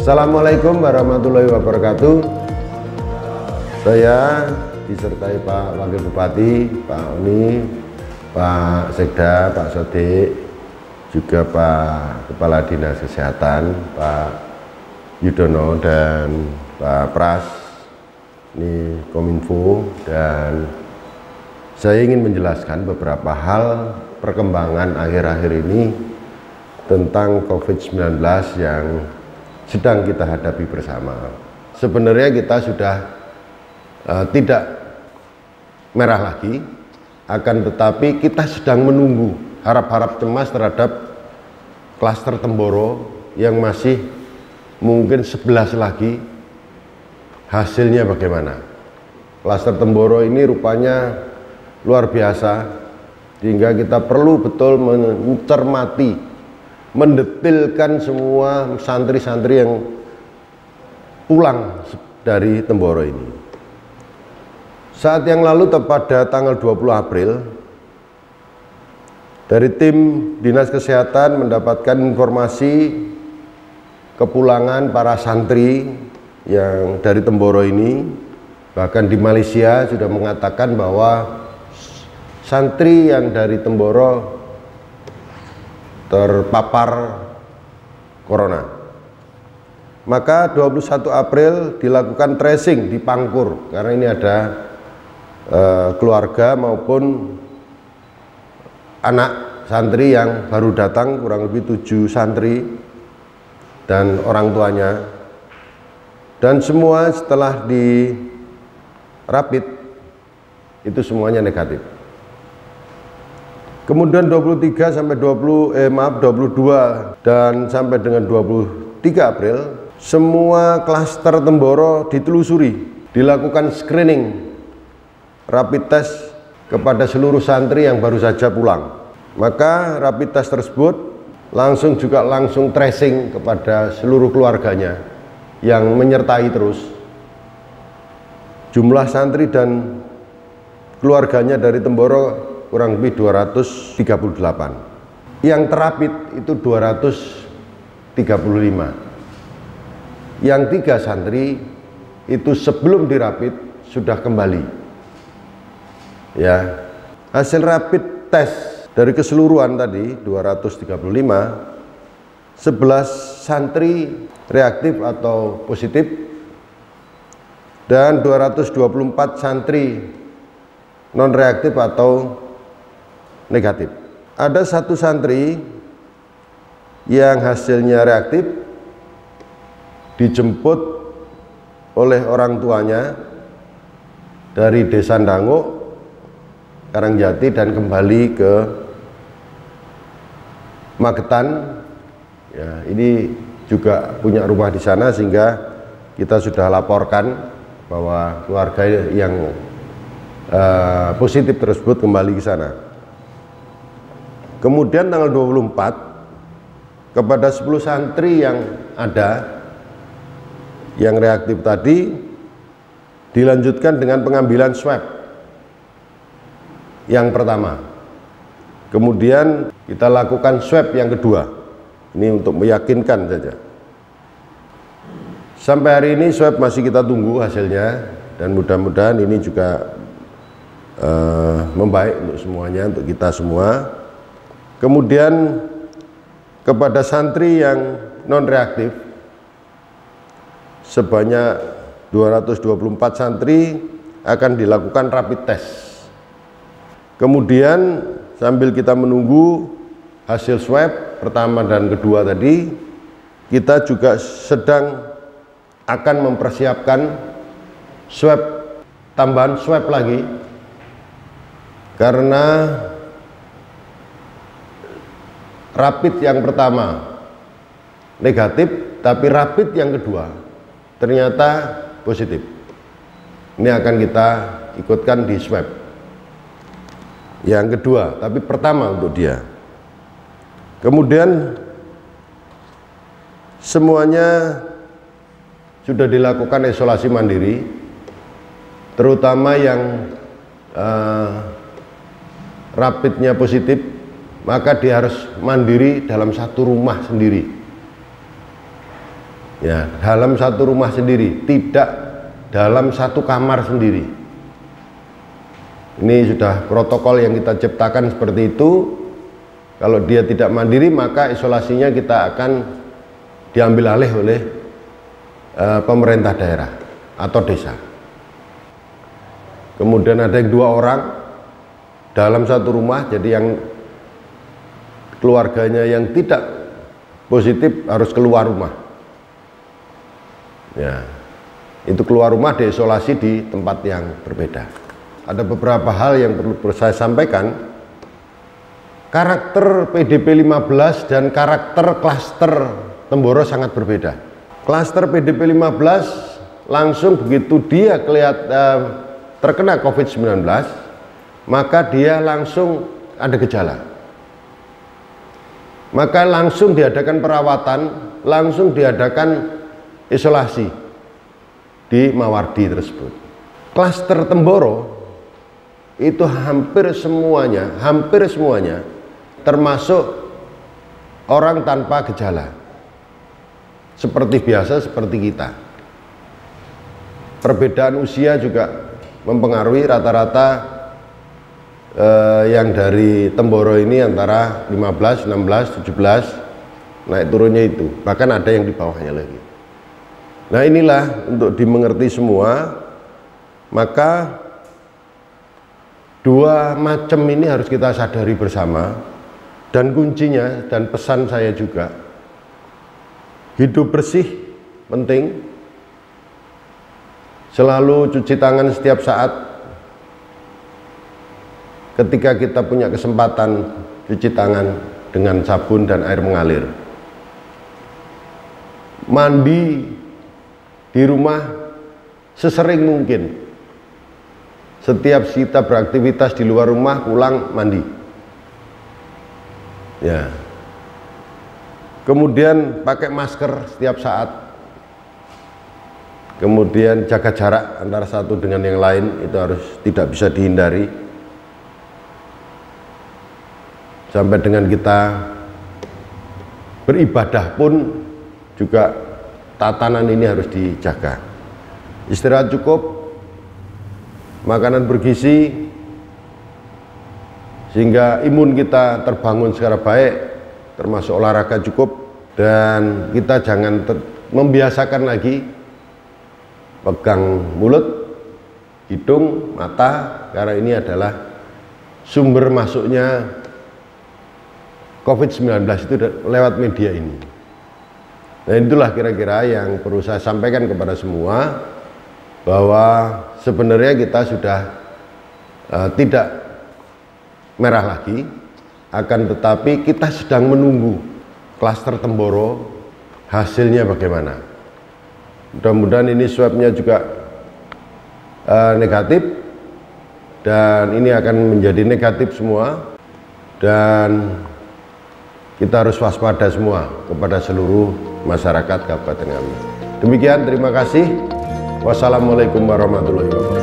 Assalamualaikum warahmatullahi wabarakatuh. Saya disertai Pak Wakil Bupati, Pak Oni, Pak Sekda, Pak Sodik, juga Pak Kepala Dinas Kesehatan, Pak Yudono, dan Pak Pras, ini Kominfo, dan saya ingin menjelaskan beberapa hal perkembangan akhir-akhir ini tentang COVID-19 yang sedang kita hadapi bersama. Sebenarnya kita sudah tidak merah lagi, akan tetapi kita sedang menunggu harap-harap cemas terhadap klaster Temboro yang masih mungkin 11 lagi. Hasilnya bagaimana? Klaster Temboro ini rupanya luar biasa, sehingga kita perlu betul mencermati, mendetilkan semua santri-santri yang pulang dari Temboro ini. Saat yang lalu, pada tanggal 20 April, dari tim Dinas Kesehatan mendapatkan informasi kepulangan para santri yang dari Temboro ini. Bahkan di Malaysia sudah mengatakan bahwa santri yang dari Temboro terpapar corona. Maka 21 April dilakukan tracing di Pangkur, karena ini ada keluarga maupun anak santri yang baru datang, kurang lebih 7 santri dan orang tuanya, dan semua setelah di rapid itu semuanya negatif. Kemudian 23 sampai 22 dan sampai dengan 23 April semua klaster Temboro ditelusuri, dilakukan screening rapid test kepada seluruh santri yang baru saja pulang. Maka rapid test tersebut langsung tracing kepada seluruh keluarganya yang menyertai terus. Jumlah santri dan keluarganya dari Temboro kurang lebih 238. Yang terapit itu 235. Yang 3 santri itu sebelum dirapit sudah kembali. Ya, hasil rapid test dari keseluruhan tadi 235, 11 santri reaktif atau positif dan 224 santri non reaktif atau negatif. Ada 1 santri yang hasilnya reaktif, dijemput oleh orang tuanya dari Desa Ndanguk, Karangjati, dan kembali ke Magetan. Ya, ini juga punya rumah di sana, sehingga kita sudah laporkan bahwa keluarga yang positif tersebut kembali ke sana. Kemudian tanggal 24 kepada 10 santri yang ada yang reaktif tadi dilanjutkan dengan pengambilan swab yang pertama. Kemudian kita lakukan swab yang kedua. Ini untuk meyakinkan saja. Sampai hari ini swab masih kita tunggu hasilnya, dan mudah-mudahan ini juga membaik untuk semuanya, untuk kita semua. Kemudian kepada santri yang non reaktif sebanyak 224 santri akan dilakukan rapid test. Kemudian sambil kita menunggu hasil swab pertama dan kedua tadi, kita juga sedang akan mempersiapkan swab, tambahan swab lagi, karena rapid yang pertama negatif, tapi rapid yang kedua ternyata positif. Ini akan kita ikutkan di swab yang kedua, tapi pertama untuk dia. Kemudian semuanya sudah dilakukan isolasi mandiri, terutama yang rapidnya positif, maka dia harus mandiri dalam satu rumah sendiri. Ya, dalam satu rumah sendiri, tidak dalam satu kamar sendiri. Ini sudah protokol yang kita ciptakan seperti itu. Kalau dia tidak mandiri, maka isolasinya kita akan diambil alih oleh pemerintah daerah atau desa. Kemudian ada yang 2 orang dalam satu rumah, jadi yang keluarganya yang tidak positif harus keluar rumah. Ya, itu keluar rumah diisolasi di tempat yang berbeda. Ada beberapa hal yang perlu saya sampaikan. Karakter PDP 15 dan karakter klaster Temboro sangat berbeda. Klaster PDP 15 langsung begitu dia terkena COVID-19, maka dia langsung ada gejala. Maka langsung diadakan perawatan, langsung diadakan isolasi di Mawardi tersebut. Klaster Temboro itu hampir semuanya termasuk orang tanpa gejala, seperti biasa, seperti kita. Perbedaan usia juga mempengaruhi. Rata-rata yang dari Temboro ini antara 15, 16, 17, naik turunnya itu, bahkan ada yang di bawahnya lagi. Nah, inilah untuk dimengerti semua, maka 2 macam ini harus kita sadari bersama. Dan kuncinya, dan pesan saya juga, hidup bersih penting, selalu cuci tangan setiap saat. Ketika kita punya kesempatan, cuci tangan dengan sabun dan air mengalir. Mandi di rumah sesering mungkin. Setiap kita beraktivitas di luar rumah, pulang mandi. Ya. Kemudian pakai masker setiap saat. Kemudian jaga jarak antara satu dengan yang lain, itu harus tidak bisa dihindari. Sampai dengan kita beribadah pun juga tatanan ini harus dijaga. Istirahat cukup, makanan bergizi, sehingga imun kita terbangun secara baik, termasuk olahraga cukup. Dan kita jangan membiasakan lagi pegang mulut, hidung, mata, karena ini adalah sumber masuknya COVID-19 itu lewat media ini. Nah, itulah kira-kira yang perlu saya sampaikan kepada semua, bahwa sebenarnya kita sudah tidak merah lagi, akan tetapi kita sedang menunggu klaster Temboro hasilnya bagaimana. Mudah-mudahan ini swabnya juga negatif, dan ini akan menjadi negatif semua, dan kita harus waspada semua kepada seluruh masyarakat Kabupaten Ngawi. Demikian, terima kasih. Wassalamualaikum warahmatullahi wabarakatuh.